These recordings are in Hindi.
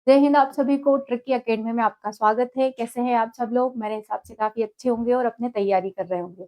जय हिंद। आप सभी को ट्रिकी अकेडमी में आपका स्वागत है। कैसे हैं आप सब लोग? मेरे हिसाब से काफी अच्छे होंगे और अपने तैयारी कर रहे होंगे।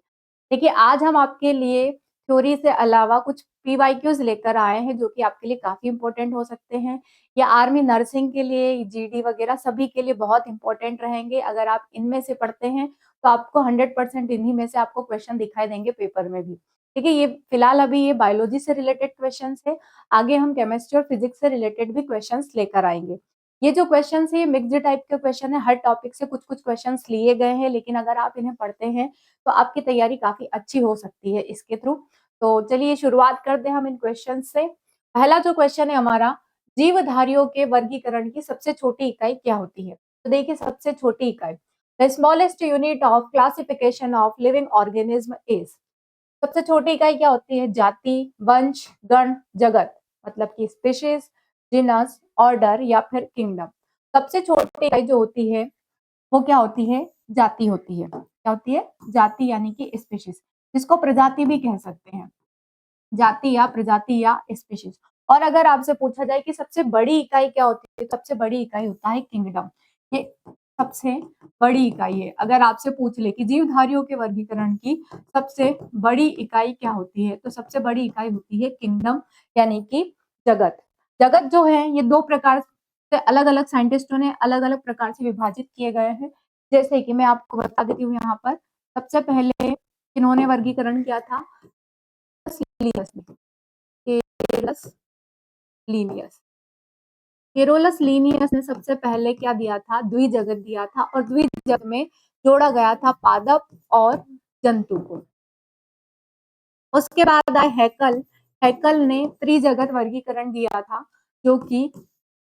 देखिए, आज हम आपके लिए थ्योरी से अलावा कुछ पीवाईक्यूज लेकर आए हैं जो कि आपके लिए काफी इंपॉर्टेंट हो सकते हैं, या आर्मी नर्सिंग के लिए, जीडी वगैरह सभी के लिए बहुत इंपॉर्टेंट रहेंगे। अगर आप इनमें से पढ़ते हैं तो आपको 100% इन्हीं में से आपको क्वेश्चन दिखाई देंगे पेपर में भी। ठीक है, ये फिलहाल अभी ये बायोलॉजी से रिलेटेड क्वेश्चन है। आगे हम केमिस्ट्री और फिजिक्स से रिलेटेड भी क्वेश्चन लेकर आएंगे। ये जो क्वेश्चन है ये मिक्स्ड टाइप के क्वेश्चन है। हर टॉपिक से कुछ कुछ क्वेश्चन लिए गए हैं, लेकिन अगर आप इन्हें पढ़ते हैं तो आपकी तैयारी काफी अच्छी हो सकती है इसके थ्रू। तो चलिए शुरुआत करते हैं हम इन क्वेश्चन से। पहला जो क्वेश्चन है हमारा, जीवधारियों के वर्गीकरण की सबसे छोटी इकाई क्या होती है? तो देखिए, सबसे छोटी इकाई, the smallest unit of classification of living organism is. सबसे छोटी इकाई क्या होती है? जाति, वंश, गण, जगत, मतलब कि स्पीशीज, जिनस, ऑर्डर या फिर किंगडम। सबसे छोटी इकाई जो होती है वो क्या होती है? जाति होती है। क्या होती है? जाति, यानी कि स्पीशीज, जिसको प्रजाति भी कह सकते हैं। जाति या प्रजाति या स्पीशीज। और अगर आपसे पूछा जाए कि सबसे बड़ी इकाई क्या होती है, सबसे बड़ी इकाई होता है किंगडम। ये सबसे बड़ी इकाई है। अगर आपसे पूछ ले कि जीवधारियों के वर्गीकरण की सबसे बड़ी इकाई क्या होती है, तो सबसे बड़ी इकाई होती है किंगडम, यानी कि जगत। जगत जो है ये दो प्रकार से अलग अलग साइंटिस्टों ने अलग अलग प्रकार से विभाजित किए गए हैं। जैसे कि मैं आपको बता देती हूँ यहाँ पर, सबसे पहले इन्होंने वर्गीकरण किया था लीनियस ने, केरलस लीनियस। केरोलस लीनियस ने सबसे पहले क्या दिया था? द्विजगत दिया था, और द्विजगत में जोड़ा गया था पादप और जंतु को। उसके बाद आए हैकल। हैकल ने त्रिजगत वर्गीकरण दिया था, जो कि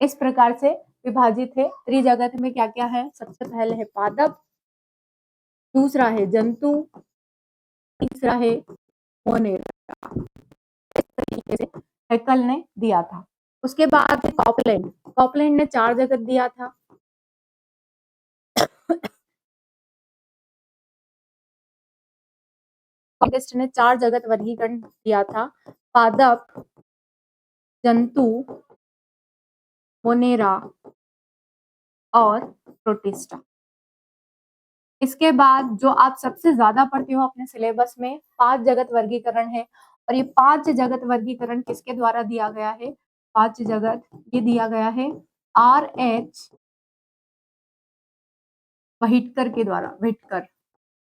इस प्रकार से विभाजित है। त्रिजगत में क्या क्या है? सबसे पहले है पादप, दूसरा है जंतु, तीसरा है मोनेरा। इस तरीके से हैकल ने दिया था। उसके बाद है कॉपलैंड। कॉपलैंड ने 4 जगत दिया था। साइंटिस्ट ने 4 जगत वर्गीकरण दिया था: पादप, जंतु, मोनेरा और प्रोटिस्टा। इसके बाद जो आप सबसे ज्यादा पढ़ते हो अपने सिलेबस में, 5 जगत वर्गीकरण है। और ये 5 जगत वर्गीकरण किसके द्वारा दिया गया है? 5 जगत ये दिया गया है R.H. व्हिटकर के द्वारा। व्हिटकर,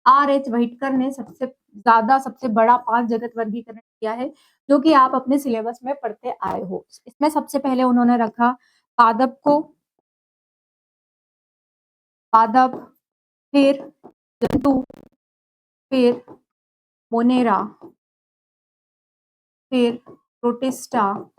R.H. व्हिटकर ने सबसे ज्यादा, सबसे बड़ा 5 जगत वर्गीकरण किया है, जो कि आप अपने सिलेबस में पढ़ते आए हो। इसमें सबसे पहले उन्होंने रखा पादप को, पादप, फिर जंतु, फिर मोनेरा, फिर प्रोटिस्टा,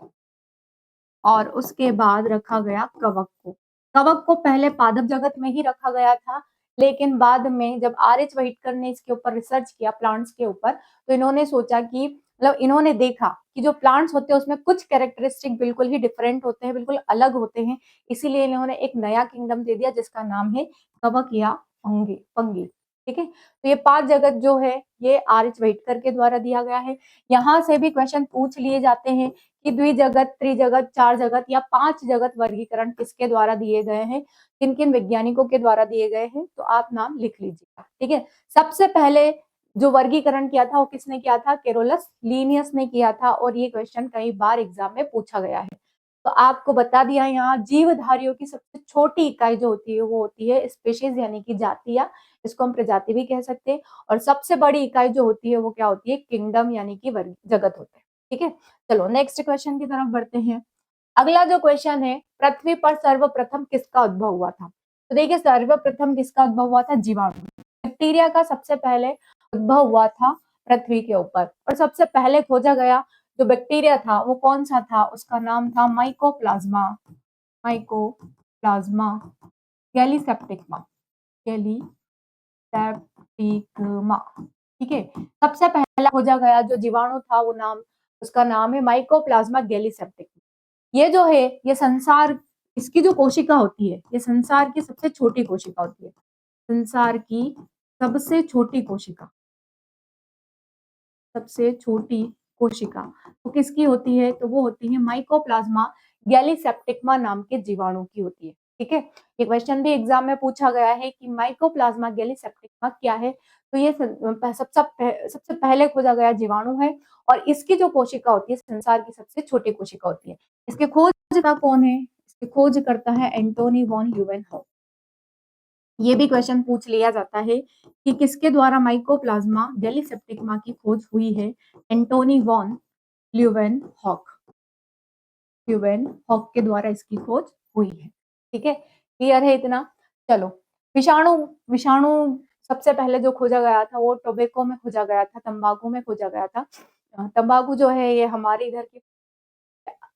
और उसके बाद रखा गया कवक को। कवक को पहले पादप जगत में ही रखा गया था, लेकिन बाद में जब R.H. व्हिटकर ने इसके ऊपर रिसर्च किया, प्लांट्स के ऊपर, तो इन्होंने सोचा कि, मतलब इन्होंने देखा कि जो प्लांट्स होते हैं उसमें कुछ कैरेक्टरिस्टिक बिल्कुल ही डिफरेंट होते हैं, बिल्कुल अलग होते हैं। इसीलिए इन्होंने एक नया किंगडम दे दिया जिसका नाम है कवक या फंगी। फंगी, ठीक है। तो ये 5 जगत जो है ये R.H. व्हिटकर के द्वारा दिया गया है। यहाँ से भी क्वेश्चन पूछ लिए जाते हैं कि द्विजगत, त्रिजगत, 4 जगत या 5 जगत वर्गीकरण किसके द्वारा दिए गए हैं, किन किन वैज्ञानिकों के द्वारा दिए गए हैं, तो आप नाम लिख लीजिएगा। ठीक है, सबसे पहले जो वर्गीकरण किया था वो किसने किया था? केरोलस लीनियस ने किया था, और ये क्वेश्चन कई बार एग्जाम में पूछा गया है। तो आपको बता दिया यहाँ, जीवधारियों की सबसे छोटी इकाई जो होती है वो होती है स्पीशीज, यानी कि जाति, या इसको हम प्रजाति भी कह सकते हैं। और सबसे बड़ी इकाई जो होती है वो क्या होती है? किंगडम, यानी कि वर्ग, जगत होते हैं। ठीक है, चलो नेक्स्ट क्वेश्चन की तरफ बढ़ते हैं। अगला जो क्वेश्चन है, पृथ्वी पर सर्वप्रथम किसका उद्भव हुआ था? तो देखिए, सर्वप्रथम किसका उद्भव हुआ था? जीवाणु, बैक्टीरिया का सबसे पहले उद्भव हुआ था पृथ्वी के ऊपर। और सबसे पहले खोजा गया जो बैक्टीरिया था वो कौन सा था? उसका नाम था माइकोप्लाज्मा। माइकोप्लाज्मा गैलीसेप्टिकमा। गैलीसेप्टिकमा, ठीक है। सबसे पहला खोजा गया जो जीवाणु था वो नाम, उसका नाम है माइकोप्लाज्मा गैलीसेप्टिकमा। ये जो है ये संसार, इसकी जो कोशिका होती है ये संसार की सबसे छोटी कोशिका होती है। संसार की सबसे छोटी कोशिका, सबसे छोटी कोशिका वो किसकी होती है? तो वो होती है माइकोप्लाज्मा गैलीसेप्टिकमा नाम के जीवाणु की होती है। ठीक है, ये क्वेश्चन भी एग्जाम में पूछा गया है कि माइकोप्लाज्मा गैलीसेप्टिकमा क्या है। तो ये सबसे पहले खोजा गया जीवाणु है और इसकी जो कोशिका होती है संसार की सबसे छोटी कोशिका होती है। इसके खोजकर्ता कौन है? इसके खोज करता है एंटोनी वॉन ल्यूवेनहॉक। ये भी क्वेश्चन पूछ लिया जाता है कि किसके द्वारा माइकोप्लाज्मा गैलीसेप्टिकमा की खोज हुई है? Antony von Leeuwenhoek. ल्यूवेनहॉक के द्वारा इसकी खोज हुई है। ठीक है, क्लियर है इतना? चलो, विषाणु विषाणु सबसे पहले जो खोजा गया था वो टोबैको में खोजा गया था, तंबाकू में खोजा गया था। तंबाकू जो है ये हमारे इधर की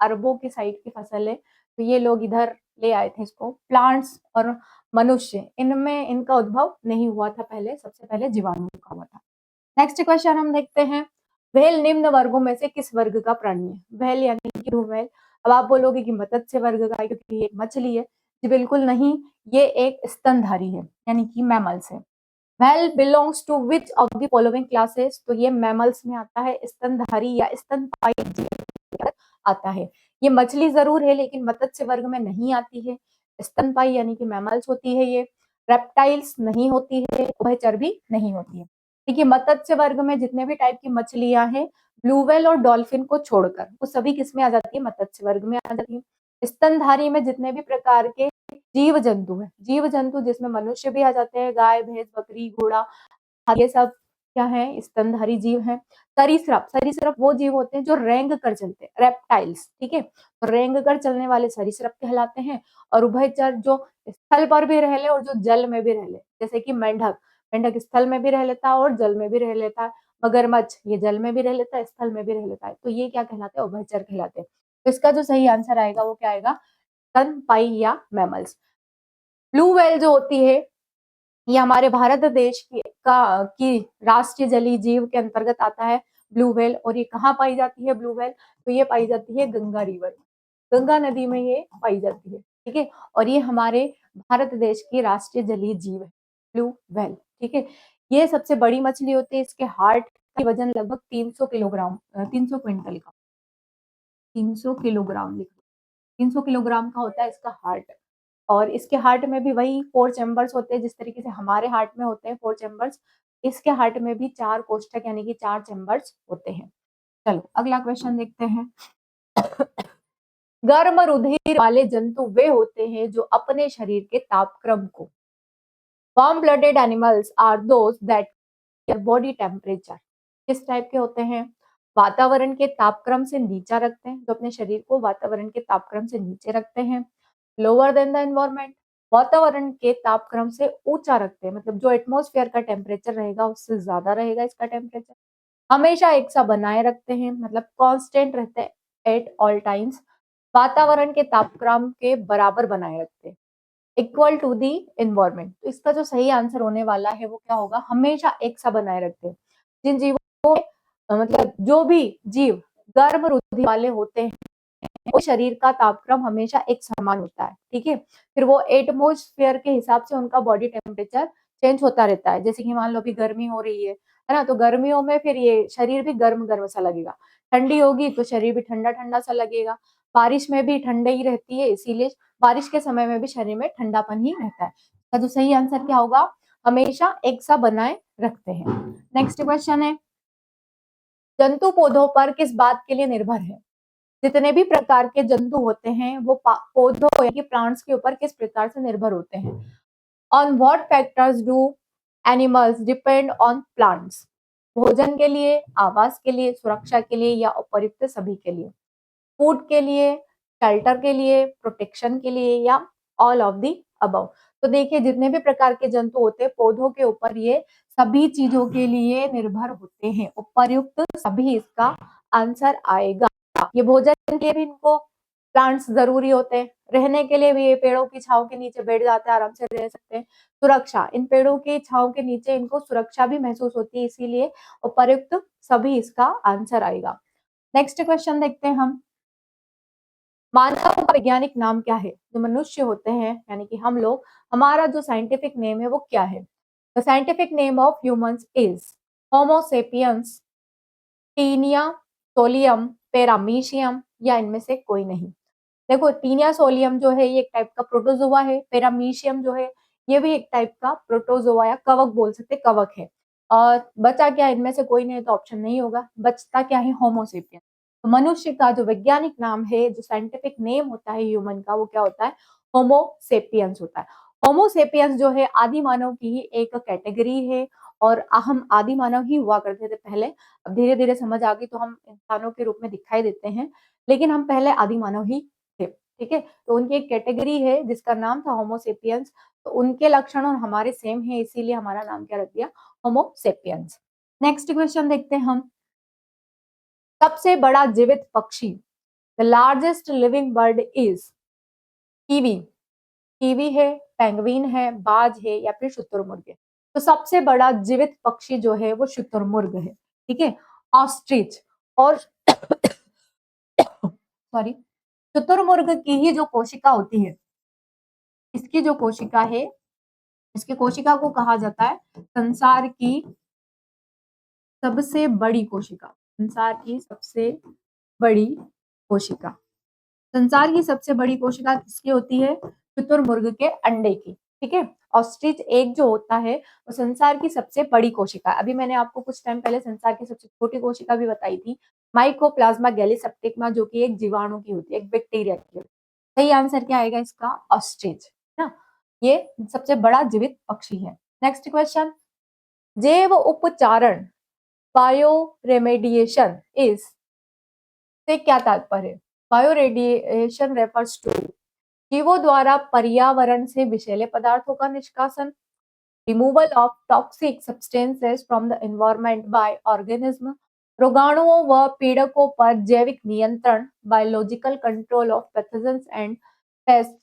अरबों की साइड की फसल है, तो ये लोग इधर ले आए थे इसको। प्लांट्स और मनुष्य इनमें इनका उद्भव नहीं हुआ था पहले, सबसे पहले जीवाणु का हुआ था। नेक्स्ट क्वेश्चन हम देखते हैं, व्हेल निम्न वर्गों में से किस वर्ग का प्राणी है? व्हेल यानी कि ब्लू व्हेल। अब आप बोलोगे कि मत्स्य वर्ग का है क्योंकि ये एक मछली है। जी बिल्कुल नहीं, ये एक स्तनधारी है यानी कि मैमल्स है। Whale belongs to which of the following classes? तो ये मैमल्स में आता है, स्तनधारी या स्तनपायी जीव आता है। ये मछली जरूर है लेकिन मत्स्य वर्ग में नहीं आती है। स्तनपायी यानी कि मैमल्स होती है ये। रेप्टाइल्स नहीं होती है, उभयचर भी नहीं होती है। देखिए मत्स्य वर्ग में जितने भी टाइप की मछलियां हैं, ब्लू व्हेल और डॉल्फिन को छोड़कर वो सभी किसमें आ जाती है? मत्स्य वर्ग में आ जाती है। स्तनधारी में जितने भी प्रकार के जीव जंतु है, जीव जंतु जिसमें मनुष्य भी आ जाते हैं, गाय भैंस बकरी घोड़ा, ये सब क्या है? स्तनधारी जीव हैं। सरीसृप, सरीसृप वो जीव होते हैं जो रेंग कर चलते हैं, रेप्टाइल्स। ठीक है, तो रेंग कर चलने वाले सरीसृप कहलाते हैं। और उभयचर जो स्थल पर भी रह ले और जो जल में भी रह ले, जैसे कि मेंढक, मेंढक स्थल में भी रह लेता है और जल में भी रह लेता है। मगरमच्छ ये जल में भी रह लेता है, स्थल में भी रह लेता है। तो ये क्या कहलाते हैं? उभयचर कहलाते हैं। तो इसका जो सही आंसर आएगा वो क्या आएगा? स्तनपायी या मैमल्स। ब्लू व्हेल जो होती है ये हमारे भारत देश की राष्ट्रीय जलीय जीव के अंतर्गत आता है ब्लू व्हेल। और ये कहाँ पाई जाती है ब्लू व्हेल? तो ये पाई जाती है गंगा रिवर, गंगा नदी में ये पाई जाती है। ठीक है, और ये हमारे भारत देश की राष्ट्रीय जलीय जीव है ब्लू व्हेल। ठीक है, ये सबसे बड़ी मछली होती है। इसके हार्ट का वजन लगभग 300 किलोग्राम, 300 क्विंटल का, 300 किलोग्राम, 300 किलोग्राम का होता है इसका हार्ट। और इसके हार्ट में भी वही 4 चैम्बर्स होते हैं जिस तरीके से हमारे हार्ट में होते हैं 4 चैम्बर्स। इसके हार्ट में भी 4 कोष्ठक यानी कि 4 चैम्बर्स होते हैं। चलो अगला क्वेश्चन देखते हैं। गर्म रुधिर वाले जंतु वे होते हैं जो अपने शरीर के तापक्रम को, warm blooded animals are those that care body temperature, किस टाइप के होते हैं? वातावरण के तापक्रम से नीचा रखते हैं, जो अपने शरीर को वातावरण के तापक्रम से नीचे रखते हैं। लोअर देन द एनवायरमेंट, वातावरण के तापक्रम से ऊंचा रखते हैं, मतलब जो एटमॉस्फेयर का टेम्परेचर रहेगा उससे ज्यादा रहेगा इसका टेम्परेचर। हमेशा एक सा बनाए रखते हैं, मतलब कांस्टेंट रहते हैं एट ऑल टाइम्स। वातावरण के तापक्रम के बराबर बनाए रखते हैं, इक्वल टू दी एनवायरमेंट। तो इसका जो सही आंसर होने वाला है वो क्या होगा? हमेशा एक सा बनाए रखते हैं। जिन जीवों में मतलब जो भी जीव गर्म रुधि वाले होते हैं वो शरीर का तापक्रम हमेशा एक समान होता है। ठीक है, फिर वो एटमोस्फेयर के हिसाब से उनका बॉडी टेम्परेचर चेंज होता रहता है। जैसे कि मान लो अभी गर्मी हो रही है ना, तो गर्मियों में फिर ये शरीर भी गर्म गर्म सा लगेगा। ठंडी होगी तो शरीर भी ठंडा ठंडा सा लगेगा। बारिश में भी ठंडी ही रहती है, इसीलिए बारिश के समय में भी शरीर में ठंडापन ही रहता है। तो सही आंसर क्या होगा? हमेशा एक सा बनाए रखते हैं। नेक्स्ट क्वेश्चन है, जंतु पौधों पर किस बात के लिए निर्भर है? जितने भी प्रकार के जंतु होते हैं वो पौधों या प्लांट्स के ऊपर किस प्रकार से निर्भर होते हैं? On what factors do animals depend on plants? भोजन के लिए, आवास के लिए, सुरक्षा के लिए या उपयुक्त सभी के लिए? फूड के लिए, शेल्टर के लिए, प्रोटेक्शन के लिए या ऑल ऑफ दी अबव? तो देखिए जितने भी प्रकार के जंतु होते हैं पौधों के ऊपर ये सभी चीजों के लिए निर्भर होते हैं, उपर्युक्त सभी इसका आंसर आएगा। ये भोजन के लिए भी इनको प्लांट्स जरूरी होते हैं, रहने के लिए भी ये पेड़ों की छांव के नीचे बैठ जाते हैं, आराम से रह सकते हैं। सुरक्षा, इन पेड़ों की छांव के नीचे इनको सुरक्षा भी महसूस होती है, इसीलिए उपर्युक्त सभी इसका आंसर आएगा। नेक्स्ट क्वेश्चन देखते हैं हम, मानव का वैज्ञानिक नाम क्या है? जो मनुष्य होते हैं यानी कि हम लोग, हमारा जो साइंटिफिक नेम है वो क्या है? The scientific name of humans is Homo sapiens, Taenia, solium, Paramecium या इनमें से कोई नहीं? देखो टीनिया सोलियम जो है ये एक टाइप का प्रोटोजोआ है, पैरामीशियम जो है ये भी एक टाइप का प्रोटोजोआ या कवक बोल सकते, कवक है। और बचा क्या इनमें से कोई नहीं तो ऑप्शन नहीं होगा, बचता क्या है होमोसेपियन। तो मनुष्य का जो वैज्ञानिक नाम है, जो साइंटिफिक नेम होता है ह्यूमन का, वो क्या होता है, होमोसेपियंस होता है। होमोसेपियंस जो है आदि मानव की ही एक कैटेगरी है, और हम आदि मानव ही हुआ करते थे पहले। अब धीरे धीरे समझ आ गई तो हम इंसानों के रूप में दिखाई देते हैं, लेकिन हम पहले आदि मानव ही थे। ठीक है, तो उनकी एक कैटेगरी है जिसका नाम था होमोसेपियंस। तो उनके लक्षण और हमारे सेम है, इसीलिए हमारा नाम क्या रख दिया, होमोसेपियंस। नेक्स्ट क्वेश्चन देखते हैं हम। सबसे बड़ा जीवित पक्षी, the largest living bird is, kiwi. Kiwi है, पेंगुइन है, बाज है, या फिर शुतुरमुर्ग है। तो सबसे बड़ा जीवित पक्षी जो है वो शुतुरमुर्ग है। ठीक है, ऑस्ट्रिच और सॉरी, शुतुरमुर्ग की ही जो कोशिका होती है, इसकी जो कोशिका है, इसकी कोशिका को कहा जाता है संसार की सबसे बड़ी कोशिका। संसार की सबसे बड़ी कोशिका, संसार की सबसे बड़ी कोशिका किसकी होती है, शुतुरमुर्ग के अंडे की। ठीक है, ऑस्ट्रिच एग जो होता है वो संसार की सबसे बड़ी कोशिका। अभी मैंने आपको कुछ टाइम पहले संसार की सबसे छोटी कोशिका भी बताई थी, माइकोप्लाज्मा गैलीसेप्टिकमा, जो कि एक जीवाणु की होती है, एक बैक्टीरिया की होती है। सही आंसर क्या आएगा इसका, ऑस्ट्रिच ना, ये सबसे बड़ा जीवित पक्षी है। नेक्स्ट क्वेश्चन, जैव उपचारण, बायो रेमेडिएशन इज, से क्या तात्पर्य है। बायो रेडिएशन रेफर्स टू जीवों द्वारा पर्यावरण से विषैले पदार्थों का निष्कासन, removal of toxic substances from the environment by organism, रोगाणुओं व पीड़कों पर जैविक नियंत्रण, biological control of pathogens and pest,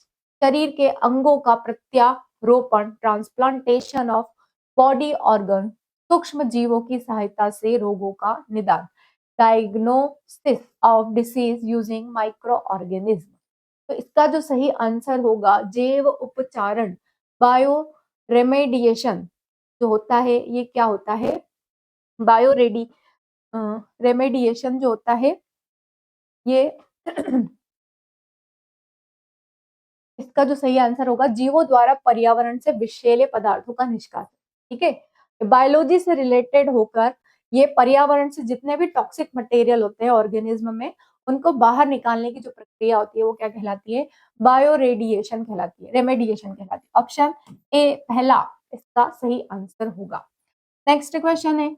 शरीर के अंगों का प्रत्यारोपण, ट्रांसप्लांटेशन ऑफ बॉडी ऑर्गन, सूक्ष्म जीवों की सहायता से रोगों का निदान, diagnosis of disease using micro organism. तो इसका जो सही आंसर होगा, जैव उपचारण, बायो रेमेडिएशन जो होता है, ये क्या होता है, बायो रेडी रेमेडिएशन जो होता है ये इसका जो सही आंसर होगा, जीवों द्वारा पर्यावरण से विषैले पदार्थों का निष्कासन। ठीक है, बायोलॉजी से रिलेटेड होकर ये पर्यावरण से जितने भी टॉक्सिक मटेरियल होते हैं ऑर्गेनिज्म में, उनको बाहर निकालने की जो प्रक्रिया होती है वो क्या कहलाती है, बायो रेडिएशन कहलाती है, रेमेडिएशन कहलाती है। ऑप्शन ए पहला इसका सही आंसर होगा। नेक्स्ट क्वेश्चन है,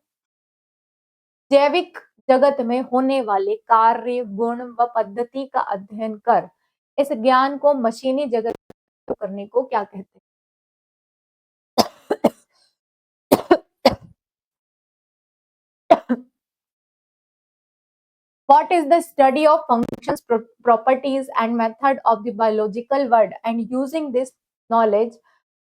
जैविक जगत में होने वाले कार्य, गुण व पद्धति का अध्ययन कर इस ज्ञान को मशीनी जगत करने को क्या कहते हैं। What is the study of functions, properties and method of the biological world and using this knowledge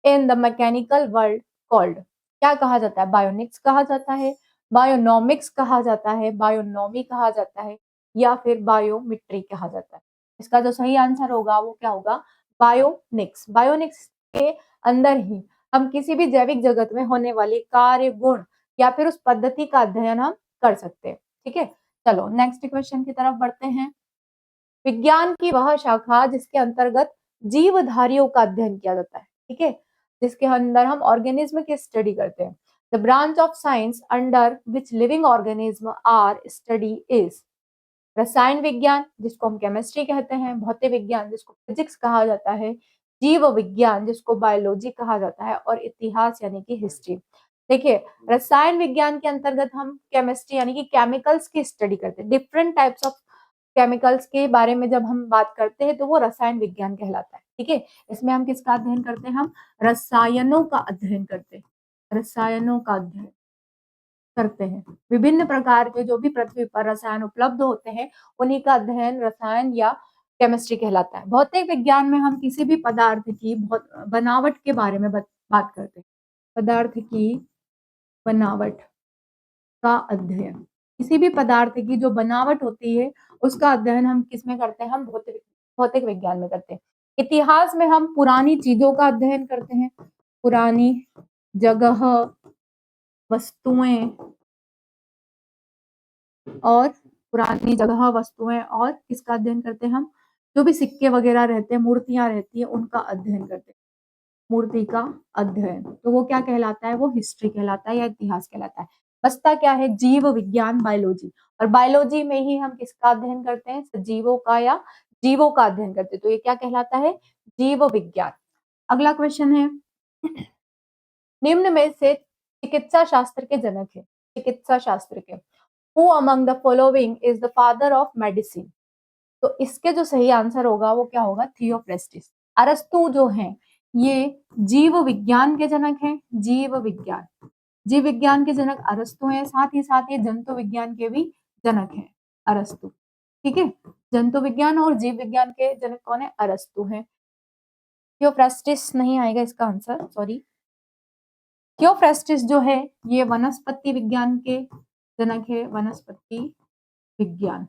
in the mechanical world called, क्या कहा जाता है, बायोनिक्स कहा जाता है, बायोनॉमिक्स कहा जाता है, बायोनॉमी कहा जाता है, या फिर बायोमिट्री कहा जाता है। इसका जो सही आंसर होगा वो क्या होगा, बायोनिक्स। बायोनिक्स के अंदर ही हम किसी भी जैविक जगत में होने वाली कार्य, गुण या फिर उस पद्धति का अध्ययन हम कर सकते हैं। ठीक है, चलो नेक्स्ट क्वेश्चन की तरफ बढ़ते हैं। विज्ञान की वह शाखा जिसके अंतर्गत जीवधारियों का अध्ययन किया जाता है। ठीक है, जिसके अंदर हम ऑर्गेनिज्म की स्टडी करते हैं। The branch of science under which living organism are study is, रसायन विज्ञान जिसको हम केमिस्ट्री कहते हैं, भौतिक विज्ञान जिसको फिजिक्स कहा जाता है, जीव विज्ञान जिसको बायोलॉजी कहा जाता है, और इतिहास यानी कि हिस्ट्री। देखिए, रसायन विज्ञान के अंतर्गत हम केमिस्ट्री यानी कि केमिकल्स की स्टडी करते हैं। डिफरेंट टाइप्स ऑफ केमिकल्स के बारे में जब हम बात करते हैं तो वो रसायन विज्ञान कहलाता है। ठीक है, इसमें हम किसका अध्ययन करते हैं, हम रसायनों का अध्ययन करते हैं, रसायनों का अध्ययन करते हैं। विभिन्न प्रकार के जो भी पृथ्वी पर रसायन उपलब्ध होते हैं उन्हीं का अध्ययन रसायन या केमिस्ट्री कहलाता है। भौतिक विज्ञान में हम किसी भी पदार्थ की बनावट के बारे में बात करते हैं, पदार्थ की बनावट का अध्ययन, किसी भी पदार्थ की जो बनावट होती है उसका अध्ययन हम किस में करते हैं, हम भौतिक भौतिक विज्ञान में करते हैं। इतिहास में हम पुरानी चीजों का अध्ययन करते हैं, पुरानी जगह, वस्तुएं और पुरानी जगह, वस्तुएं और किसका अध्ययन करते हैं हम, जो भी सिक्के वगैरह रहते हैं, मूर्तियां रहती है, उनका अध्ययन करते हैं, मूर्ति का अध्ययन। तो वो क्या कहलाता है, वो हिस्ट्री कहलाता है या इतिहास कहलाता है। बचता क्या है, जीव विज्ञान, बायोलॉजी। और बायोलॉजी में ही हम किसका अध्ययन करते हैं, सजीवों का या जीवों का अध्ययन करते हैं। तो ये क्या कहलाता है, जीव विज्ञान। अगला क्वेश्चन है, निम्न में से चिकित्सा शास्त्र के जनक है, चिकित्सा शास्त्र के, who among the following is the father of medicine. तो इसके जो सही आंसर होगा वो क्या होगा, थियोफ्रेस्टिस। अरस्तु जो है ये जीव विज्ञान के जनक हैं, जीव विज्ञान, जीव विज्ञान के जनक अरस्तु हैं, साथ ही साथ ये जंतु विज्ञान के भी जनक हैं अरस्तु। ठीक है, जंतु विज्ञान और जीव विज्ञान के जनक कौन है, अरस्तु हैं। थियोफ्रेस्टिस नहीं आएगा इसका आंसर, सॉरी। थियोफ्रेस्टिस जो है ये वनस्पति विज्ञान के जनक है, वनस्पति विज्ञान,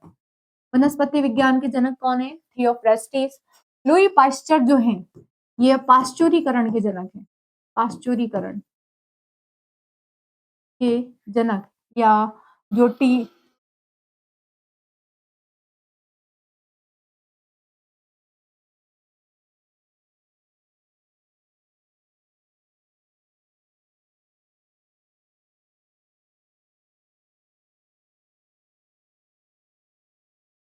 वनस्पति विज्ञान के जनक कौन है, थियोफ्रेस्टिस। लुई पाश्चर जो है ये पाश्चुरीकरण के जनक है, पाश्चुरीकरण के जनक, या जो टी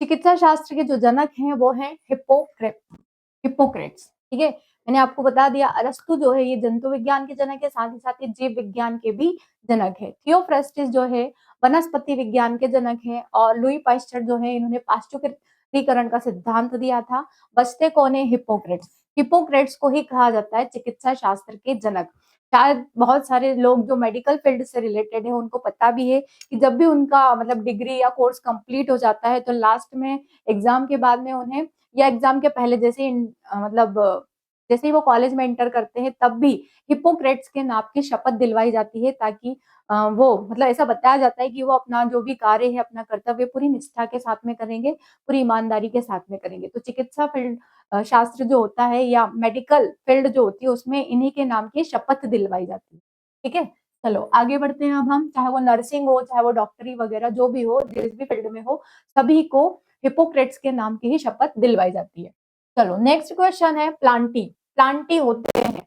चिकित्सा शास्त्र के जो जनक हैं वो हैं हिप्पोक्रेट्स। ठीक है, मैंने आपको बता दिया अरस्तु जो है ये जंतु विज्ञान के जनक है, साथ ही साथ ये जीव विज्ञान के भी जनक है। थियोफ्रेस्टिस जो है वनस्पति विज्ञान के जनक है, और लुई पाश्चर जो है इन्होंने पाश्चुरीकरण का सिद्धांत दिया था। बचते कौन है, हिप्पोक्रेट्स। हिप्पोक्रेट्स को ही कहा जाता है चिकित्सा शास्त्र के जनक। शायद बहुत सारे लोग जो मेडिकल फील्ड से रिलेटेड है उनको पता भी है कि जब भी उनका मतलब डिग्री या कोर्स कंप्लीट हो जाता है तो लास्ट में एग्जाम के बाद में उन्हें, या एग्जाम के पहले जैसे मतलब जैसे ही वो कॉलेज में एंटर करते हैं तब भी हिप्पोक्रेट्स के नाम की शपथ दिलवाई जाती है, ताकि वो मतलब ऐसा बताया जाता है कि वो अपना जो भी कार्य है, अपना कर्तव्य पूरी निष्ठा के साथ में करेंगे, पूरी ईमानदारी के साथ में करेंगे। तो चिकित्सा फील्ड शास्त्र जो होता है या मेडिकल फील्ड जो होती है उसमें इन्हीं के नाम की शपथ दिलवाई जाती है। ठीक है, चलो आगे बढ़ते हैं। अब हम, चाहे वो नर्सिंग हो, चाहे वो डॉक्टरी वगैरह जो भी हो, जिस भी फील्ड में हो, सभी को हिपोक्रेट्स के नाम की ही शपथ दिलवाई जाती है। चलो नेक्स्ट क्वेश्चन है, प्लांटी। प्लांटी होते हैं,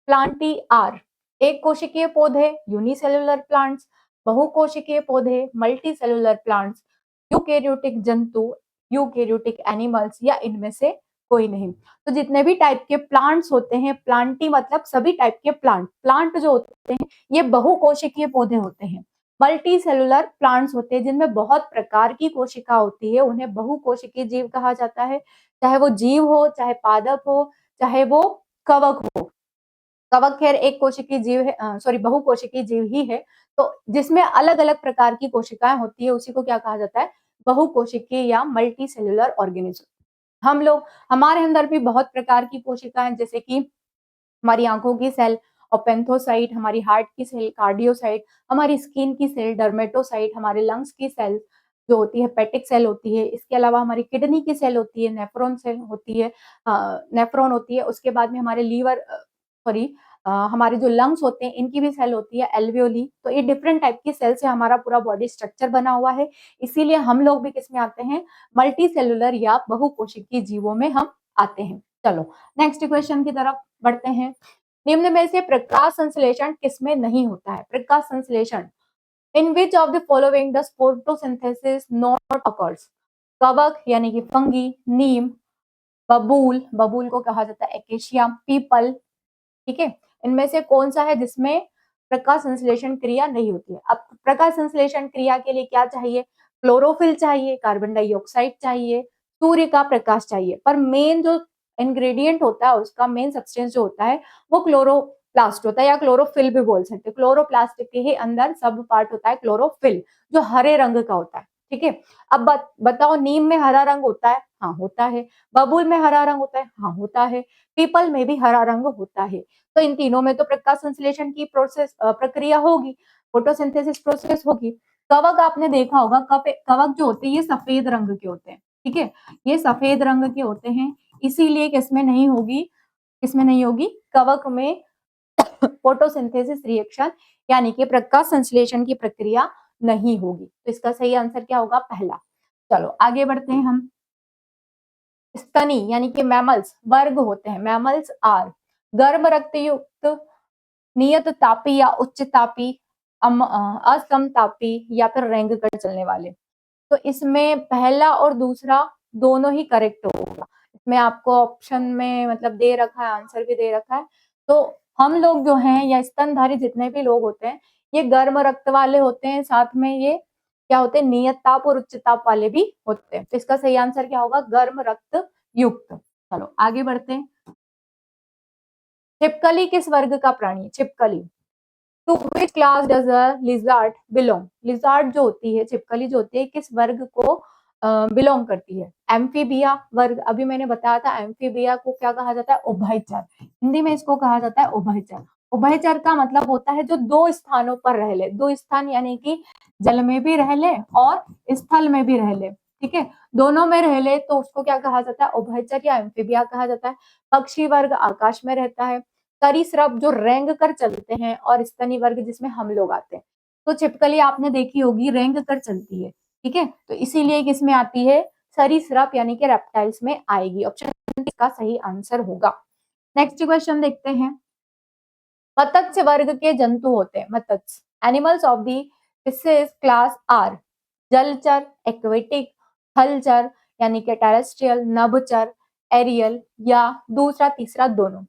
प्लांटी आर एक कोशिकीय पौधे यूनिसेलुलर प्लांट्स, बहुकोशिकीय पौधे मल्टी सेलुलर प्लांट्स, यूकेरियोटिक जंतु, यूकेरियोटिक एनिमल्स, या इनमें से कोई नहीं। तो जितने भी टाइप के प्लांट्स होते हैं, प्लांटी मतलब सभी टाइप के प्लांट, प्लांट जो होते हैं ये बहुकोशिकीय पौधे होते हैं। मल्टी सेलुलर प्लांट्स होते हैं जिनमें बहुत प्रकार की कोशिका होती है, उन्हें बहुकोशिकीय जीव कहा जाता है। चाहे वो जीव हो, चाहे पादप हो, चाहे वो कवक हो। कवक खैर एक कोशिकीय जीव है, सॉरी बहुकोशिकीय जीव ही है। तो जिसमें अलग अलग प्रकार की कोशिकाएं होती है उसी को क्या कहा जाता है, बहुकोशिकीय या मल्टी सेलुलर ऑर्गेनिज्म। हम लोग, हमारे अंदर भी बहुत प्रकार की कोशिकाएं, जैसे कि हमारी आंखों की सेल ओपेंथोसाइट, हमारी हार्ट की सेल कार्डियोसाइट, हमारी स्किन की सेल डर्मेटोसाइट, हमारे लंग्स की सेल जो होती है पेटिक सेल होती है। इसके अलावा हमारी किडनी की सेल होती है, नेफ्रॉन सेल होती है, नेफ्रॉन होती है। उसके बाद में हमारे लीवर, सॉरी, हमारे जो लंग्स होते हैं इनकी भी सेल होती है एल्वियोली। तो ये डिफरेंट टाइप की सेल से हमारा पूरा बॉडी स्ट्रक्चर बना हुआ है। इसीलिए हम लोग भी किसमें आते हैं, मल्टी सेलुलर या बहुकोशिकीय जीवों में हम आते हैं। चलो नेक्स्ट क्वेश्चन की तरफ बढ़ते हैं। निम्न में से प्रकाश संश्लेषण किसमें नहीं होता है, प्रकाश संश्लेषण, in which of the following does photosynthesis not occurs. कवक यानी कि फंगी, नीम, बबूल, बबूल को कहा जाता है एकेशिया, पीपल। ठीक है, इनमें से कौन सा है जिसमें प्रकाश संश्लेषण क्रिया नहीं होती है। अब प्रकाश संश्लेषण क्रिया के लिए क्या चाहिए, क्लोरोफिल चाहिए, कार्बन डाइऑक्साइड चाहिए, सूर्य का प्रकाश चाहिए। पर मेन जो इंग्रेडिएंट होता है, उसका मेन सब्सटेंस जो होता है वो क्लोरोप्लास्ट होता है, या क्लोरोफिल भी बोल सकते हैं। क्लोरोप्लास्ट के ही अंदर सब पार्ट होता है क्लोरोफिल, जो हरे रंग का होता है। ठीक है, अब बताओ नीम में हरा रंग होता है, हाँ होता है। बबूल में हरा रंग होता है, हाँ होता है। पीपल में भी हरा रंग होता है। तो इन तीनों में तो प्रकाश संश्लेषण की प्रोसेस प्रक्रिया होगी, फोटोसिंथेसिस प्रोसेस होगी। कवक आपने देखा होगा, कवक जो होते हैं ये सफेद रंग के होते हैं। ठीक है, ये सफेद रंग के होते हैं, इसीलिए किसमें नहीं होगी, किसमें नहीं होगी, कवक में फोटोसिंथेसिस रिएक्शन यानी कि प्रकाश संश्लेषण की प्रक्रिया नहीं होगी। तो इसका सही आंसर क्या होगा, पहला। चलो आगे बढ़ते हैं हम। स्तनी यानी कि मैमल्स वर्ग होते हैं, मैमल्स आर गर्म रक्त युक्त, नियत तापी या उच्च तापी, असम तापी या फिर रेंग कर चलने वाले। तो इसमें पहला और दूसरा दोनों ही करेक्ट होगा। इसमें आपको ऑप्शन में मतलब दे रखा है, आंसर भी दे रखा है। तो हम लोग जो हैं या स्तनधारी जितने भी लोग होते हैं ये गर्म रक्त वाले होते हैं, साथ में ये क्या होते हैं नियत ताप और उच्च ताप वाले भी होते हैं। तो इसका सही आंसर क्या होगा, गर्म रक्त युक्त। चलो आगे बढ़ते हैं। छिपकली किस वर्ग का प्राणी है? छिपकली to which class does a lizard belong? Lizard जो होती है, छिपकली जो होती है, किस वर्ग को बिलोंग करती है? एम्फीबिया वर्ग। अभी मैंने बताया था एम्फीबिया को क्या कहा जाता है, उभयचर। हिंदी में इसको कहा जाता है उभयचर। उभयचर का मतलब होता है जो दो स्थानों पर रह ले, दो स्थान यानी कि जल में भी रह ले और स्थल में भी रह ले, ठीक है, दोनों में रह ले तो उसको क्या कहा जाता है, उभयचर या एम्फीबिया कहा जाता है। पक्षी वर्ग आकाश में रहता है। सरीसृप जो रेंग कर चलते हैं, और स्तनी वर्ग जिसमें हम लोग आते हैं। तो छिपकली आपने देखी होगी रेंग कर चलती है, ठीक है, तो इसीलिए किसमें आती है, सरीसृप यानी कि रेप्टाइल्स में आएगी। ऑप्शन का सही आंसर होगा। नेक्स्ट क्वेश्चन देखते हैं। मत्स्य वर्ग के जंतु होते हैं, मत्स्य animals of the fishes class are जलचर, एक्वेटिक, थलचर यानी कि टेरेस्ट्रियल, नभचर, एरियल या दूसरा तीसरा दोनों।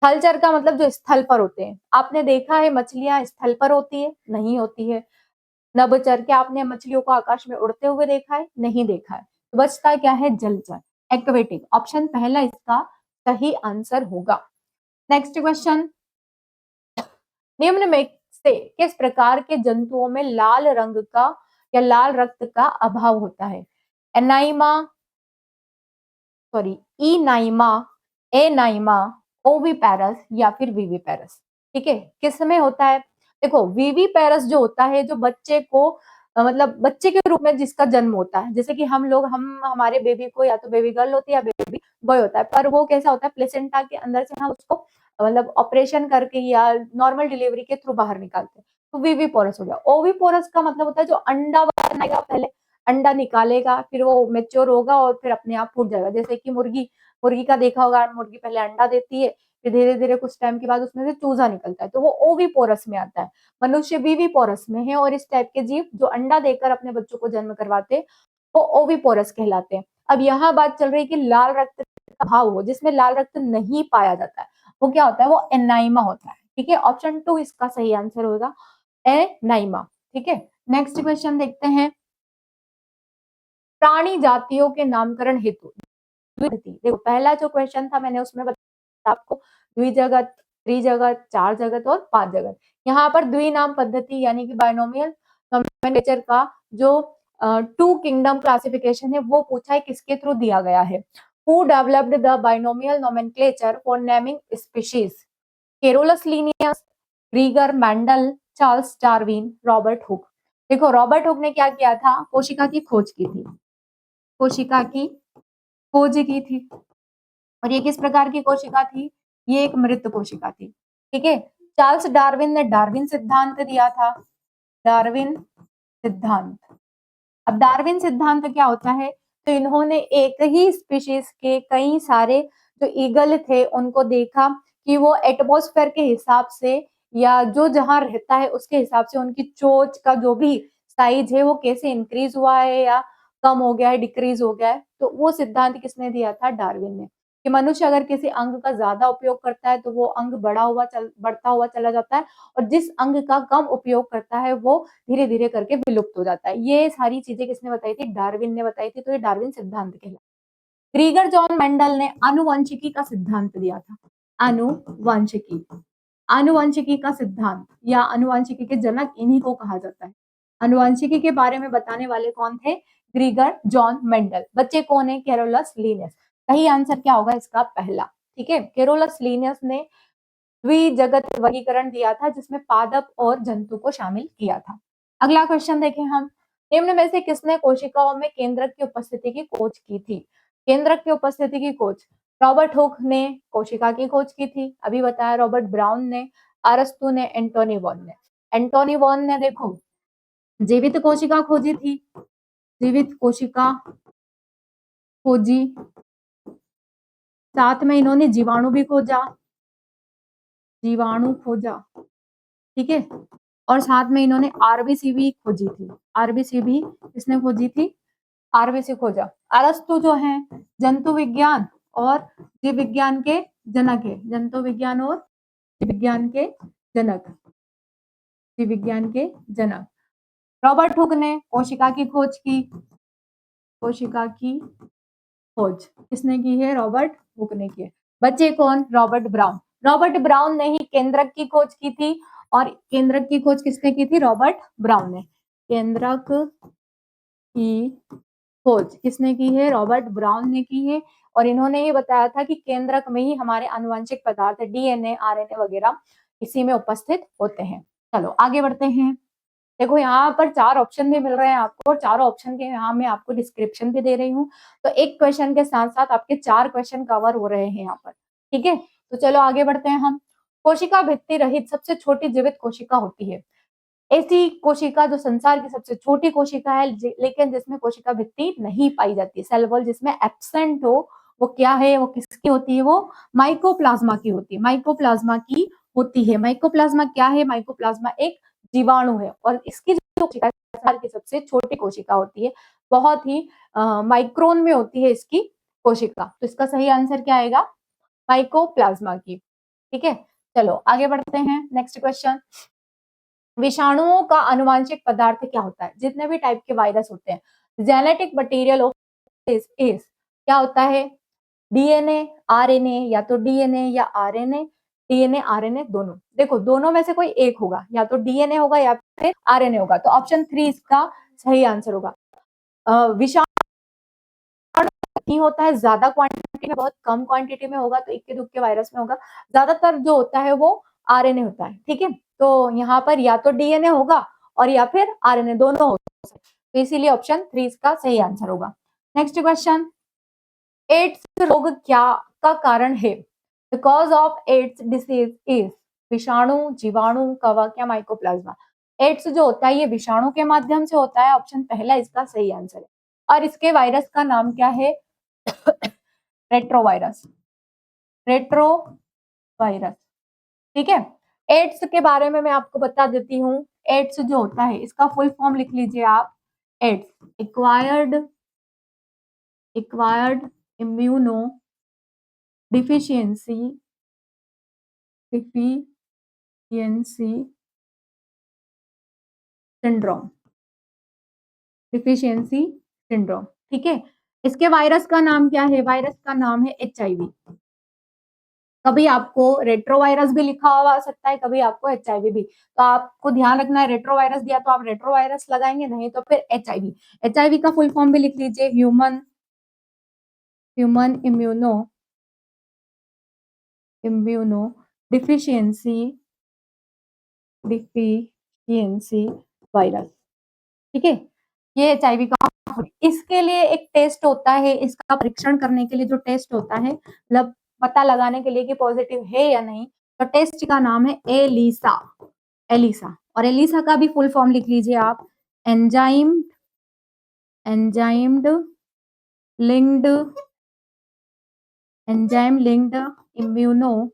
थलचर का मतलब जो स्थल पर होते हैं। आपने देखा है मछलियां स्थल पर होती है? नहीं होती है। नभचर, क्या आपने मछलियों को आकाश में उड़ते हुए देखा है? नहीं देखा है। तो बचता क्या है, जलचर, एक्वेटिक। ऑप्शन पहला इसका सही आंसर होगा। नेक्स्ट क्वेश्चन, निम्न में से किस प्रकार के जंतुओं में लाल रंग का या लाल रक्त का अभाव होता है? एनाइमा, सॉरी इनाइमा, एनाइमा, ओविपेरस या फिर वीवीपेरस, ठीक है, किसमें होता है? देखो वीवीपेरस जो होता है, जो बच्चे को मतलब बच्चे के रूप में जिसका जन्म होता है, जैसे कि हम लोग हम हमारे बेबी को या तो बेबी गर्ल होती है या बेबी बॉय होता है, पर वो कैसा होता है, प्लेसेंटा के अंदर से हम उसको मतलब ऑपरेशन करके या नॉर्मल डिलीवरी के थ्रू बाहर निकालते हैं। तो वीवीपोरस हो गया। ओविपोरस का मतलब होता है जो अंडा बनाएगा, पहले अंडा निकालेगा, फिर वो मेच्योर होगा और फिर अपने आप फूट जाएगा। जैसे कि मुर्गी, मुर्गी का देखा होगा, मुर्गी पहले अंडा देती है, फिर धीरे धीरे कुछ टाइम के बाद उसमें से चूजा निकलता है, तो वो ओविपोरस में आता है। मनुष्य वीवीपोरस में है, और इस टाइप के जीव जो अंडा देकर अपने बच्चों को जन्म करवाते हैं वो ओविपोरस कहलाते हैं। अब यहाँ बात चल रही है कि लाल रक्त का अभाव हो, जिसमें लाल रक्त नहीं पाया जाता है, वो क्या होता है, वो एनाइमा होता है, ठीक है। ऑप्शन 2 इसका सही आंसर होगा, एनाइमा, ठीक है। नेक्स्ट क्वेश्चन देखते हैं। प्राणी जातियों के नामकरण हेतु द्वितीय, देखो पहला जो क्वेश्चन था मैंने उसमें बताया आपको द्विजगत, त्रिजगत, चार जगत और पांच जगत। यहाँ पर द्विनाम पद्धति यानी कि बायनोमियल नोमेनक्लेचर का जो टू किंगडम क्लासिफिकेशन है वो पूछा है, किसके थ्रू दिया गया है? Who developed the binomial nomenclature for naming species? Carolus Linnaeus, Gregor Mendel, Charles Darwin, Robert Hooke. देखो रॉबर्ट हुक ने क्या किया था, कोशिका की खोज की थी, कोशिका की खोज की थी। और ये किस प्रकार की कोशिका थी, ये एक मृत कोशिका थी, ठीक है। चार्ल्स डार्विन ने डार्विन सिद्धांत दिया था, डार्विन सिद्धांत। अब डार्विन सिद्धांत क्या होता है, तो इन्होंने एक ही स्पीशीज के कई सारे जो ईगल थे उनको देखा कि वो एटमॉस्फेयर के हिसाब से या जो जहां रहता है उसके हिसाब से उनकी चोंच का जो भी साइज है वो कैसे इंक्रीज हुआ है या कम हो गया है, डिक्रीज हो गया है। तो वो सिद्धांत किसने दिया था, डार्विन ने, कि मनुष्य अगर किसी अंग का ज्यादा उपयोग करता है तो वो अंग बढ़ता हुआ चला जाता है, और जिस अंग का कम उपयोग करता है वो धीरे धीरे करके विलुप्त हो जाता है। ये सारी चीजें किसने बताई थी, डार्विन ने बताई थी। तो ये डार्विन सिद्धांत कहलाता है। क्रीगर जॉन मेंडल ने आनुवंशिकी का सिद्धांत दिया था, आनुवंशिकी, आनुवंशिकी का सिद्धांत या आनुवंशिकी के जनक इन्हीं को कहा जाता है। आनुवंशिकी के बारे में बताने वाले कौन थे, ग्रीगर जॉन मेंडल। बच्चे कौन है, कैरोलस लीनियस। सही आंसर क्या होगा इसका, पहला, ठीक है। कैरोलस लीनियस ने द्विजगत वर्गीकरण दिया था जिसमें पादप और जंतु को शामिल किया था। अगला क्वेश्चन देखें हम। निम्न में से किसने कोशिकाओं में केंद्रक की उपस्थिति की खोज की थी? केंद्रक की उपस्थिति की खोज रॉबर्ट हुक ने कोशिका की खोज की थी, अभी बताया। रॉबर्ट ब्राउन ने, अरस्तु ने, एंटोनी वॉन ने। एंटोनी वॉन ने देखो जीवित कोशिका खोजी थी, जीवित कोशिका खोजी, साथ में इन्होंने जीवाणु भी खोजा, जीवाणु खोजा, ठीक है। और साथ में इन्होंने आरबीसी भी खोजी थी। आरबीसी भी किसने खोजी थी? आरबीसी खोजा। अरस्तु जो है जंतु विज्ञान और जीव विज्ञान के जनक है। जंतु विज्ञान और जीव विज्ञान के जनक, जीव विज्ञान के जनक। रॉबर्ट हुक ने कोशिका की खोज की। कोशिका की खोज किसने की है? रॉबर्ट हुक ने की है। बच्चे कौन? Robert brown. रॉबर्ट ब्राउन ने ही केंद्रक की खोज की थी। और केंद्रक की खोज किसने की थी? रॉबर्ट ब्राउन ने। केंद्रक की खोज किसने की है? रॉबर्ट ब्राउन ने की है। और इन्होंने ये बताया था कि केंद्रक में ही हमारे आनुवंशिक पदार्थ डीएनए, आरएनए वगैरह इसी में उपस्थित होते हैं। चलो आगे बढ़ते हैं। देखो यहाँ पर 4 ऑप्शन भी मिल रहे हैं आपको और चारों ऑप्शन के यहाँ मैं आपको डिस्क्रिप्शन भी दे रही हूँ। तो एक क्वेश्चन के साथ साथ आपके 4 क्वेश्चन कवर हो रहे हैं यहाँ पर, ठीक है। तो चलो आगे बढ़ते हैं हम। कोशिका भित्ति रहित सबसे छोटी जीवित कोशिका होती है। ऐसी कोशिका जो संसार की सबसे छोटी कोशिका है लेकिन जिसमें कोशिका भित्ति नहीं पाई जाती, सेल वॉल जिसमें एब्सेंट हो, वो क्या है? वो किसकी होती है? वो माइकोप्लाज्मा की होती है। माइकोप्लाज्मा की होती है। माइकोप्लाज्मा क्या है? माइकोप्लाज्मा एक जीवाणु है और इसकी जो कोशिका संसार की सबसे छोटी कोशिका होती है, बहुत ही माइक्रोन में होती है इसकी कोशिका। तो इसका सही आंसर क्या आएगा? माइकोप्लाज्मा की, ठीक है। चलो आगे बढ़ते हैं। Next question. विषाणुओं का आनुवांशिक पदार्थ क्या होता है? जितने भी टाइप के वायरस होते हैं, जेनेटिक मटेरियल ऑफ इज क्या होता है? डीएनए, आरएनए, या तो डीएनए या आरएनए। डीएनए आरएनए दोनों। देखो दोनों में से कोई एक होगा, या तो डीएनए होगा या फिर आरएनए होगा। तो ऑप्शन 3 इसका सही आंसर होगा। विषाणु नहीं होता है ज्यादा क्वांटिटी में, बहुत कम क्वांटिटी में होगा तो इक्के दुक्के वायरस में होगा। ज्यादातर जो होता है वो आरएनए होता है, ठीक है। तो यहाँ पर या तो डीएनए होगा और या फिर आरएनए, दोनों हो सकते हैं। तो इसीलिए ऑप्शन 3 इसका सही आंसर होगा। Next question. एड्स रोग क्या का कारण है? The cause of AIDS disease is विषाणु, जीवाणु, कवक या माइकोप्लाज्मा। एड्स जो होता है ये विषाणु के माध्यम से होता है। ऑप्शन पहला इसका सही आंसर है। और इसके वायरस का नाम क्या है? रेट्रोवायरस। रेट्रोवायरस, ठीक है। एड्स के बारे में मैं आपको बता देती हूँ। एड्स जो होता है इसका फुल फॉर्म लिख लीजिए आप। Ads acquired immuno deficiency syndrome. Deficiency syndrome, ठीक है। इसके वायरस का नाम क्या है? वायरस का नाम है एचआईवी। कभी आपको रेट्रोवायरस भी लिखा हुआ सकता है, कभी आपको एचआईवी भी। तो आपको ध्यान रखना है, रेट्रोवायरस दिया तो आप रेट्रोवायरस लगाएंगे, नहीं तो फिर एचआईवी। एचआईवी का फुल फॉर्म भी लिख लीजिए, ह्यूमन इम्यूनो डिफिशियंसी वायरस, ठीक है। ये एचआईवी का। इसके लिए एक टेस्ट होता है, इसका परीक्षण करने के लिए जो टेस्ट होता है, मतलब पता लगाने के लिए कि पॉजिटिव है या नहीं, तो टेस्ट का नाम है एलिसा। एलिसा। और एलिसा का भी फुल फॉर्म लिख लीजिए आप। एंजाइम्ड लिंक्ड इम्यूनो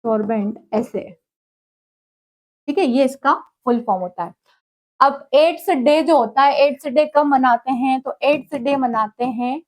सॉर्बेंट ऐसे, ठीक है। ये इसका फुल फॉर्म होता है। अब एड्स डे जो होता है, एड्स डे कब मनाते हैं? तो एड्स डे मनाते हैं,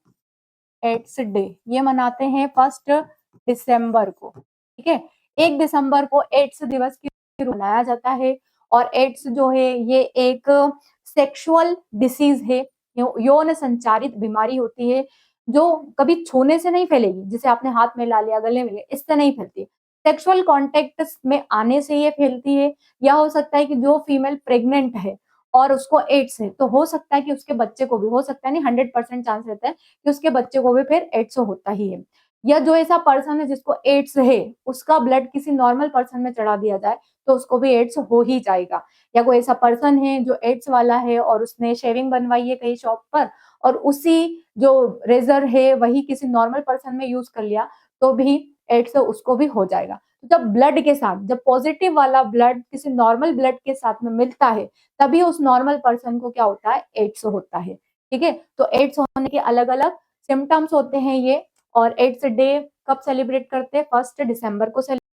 एड्स डे ये मनाते हैं 1 दिसंबर को, ठीक है। 1 दिसंबर को एड्स दिवस की मनाया जाता है। और एड्स जो है ये एक सेक्सुअल डिसीज है, यौन संचारित बीमारी होती है, जो कभी छूने से नहीं फैलेगी। जिसे आपने हाथ में ला लिया, गले में लिया, इससे नहीं फैलती। सेक्सुअल कॉन्टेक्ट में आने से ये फैलती है। या हो सकता है कि जो फीमेल प्रेग्नेंट है और उसको एड्स है, तो हो सकता है कि उसके बच्चे को भी, हो सकता है नहीं, 100% चांस रहता है कि उसके बच्चे को भी फिर एड्स होता ही है। या जो ऐसा पर्सन है जिसको एड्स है, उसका ब्लड किसी नॉर्मल पर्सन में चढ़ा दिया जाए तो उसको भी एड्स हो ही जाएगा। या कोई ऐसा पर्सन है जो एड्स वाला है और उसने शेविंग बनवाई है कहीं शॉप पर, और उसी जो रेजर है वही किसी नॉर्मल पर्सन में यूज कर लिया, तो भी एड्स उसको भी हो जाएगा। तो जब ब्लड के साथ, जब पॉजिटिव वाला ब्लड किसी नॉर्मल ब्लड के साथ में मिलता है, तभी उस नॉर्मल पर्सन को क्या होता है? एड्स होता है। ठीक है? तो एड्स होने के अलग-अलग सिम्पटम्स होते हैं ये और एड्स डे कब सेलिब्रेट करते हैं? 1 दिसंबर को